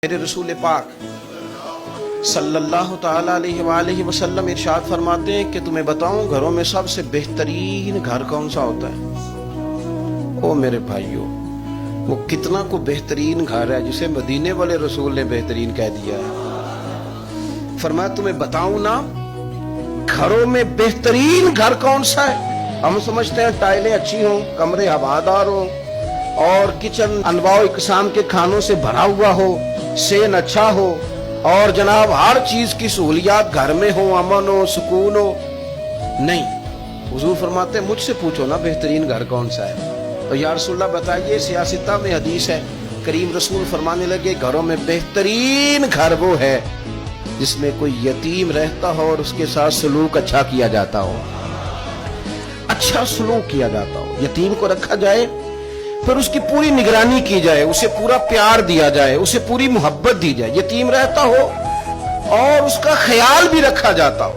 میرے رسول پاک صلی اللہ تعالیٰ علیہ وآلہ وسلم ارشاد فرماتے ہیں کہ تمہیں بتاؤں گھروں میں سب سے بہترین گھر کون سا ہوتا ہے؟ او میرے بھائیوں، وہ کتنا کو بہترین گھر ہے جسے مدینے والے رسول نے بہترین کہہ دیا ہے۔ فرمایا تمہیں بتاؤں نا گھروں میں بہترین گھر کون سا ہے؟ ہم سمجھتے ہیں ٹائلیں اچھی ہوں، کمرے ہوادار ہوں اور کچن انواع و اقسام کے کھانوں سے بھرا ہوا ہو، سین اچھا ہو اور جناب ہر چیز کی سہولیات گھر میں ہو، امن ہو، سکون ہو۔ نہیں، حضور فرماتے ہیں مجھ سے پوچھو نا بہترین گھر کون سا ہے؟ تو یا رسول اللہ بتائیے، سیاستہ میں حدیث ہے، کریم رسول فرمانے لگے گھروں میں بہترین گھر وہ ہے جس میں کوئی یتیم رہتا ہو اور اس کے ساتھ سلوک اچھا کیا جاتا ہو، اچھا سلوک کیا جاتا ہو، یتیم کو رکھا جائے پھر اس کی پوری نگرانی کی جائے، اسے پورا پیار دیا جائے، اسے پوری محبت دی جائے، یتیم رہتا ہو اور اس کا خیال بھی رکھا جاتا ہو۔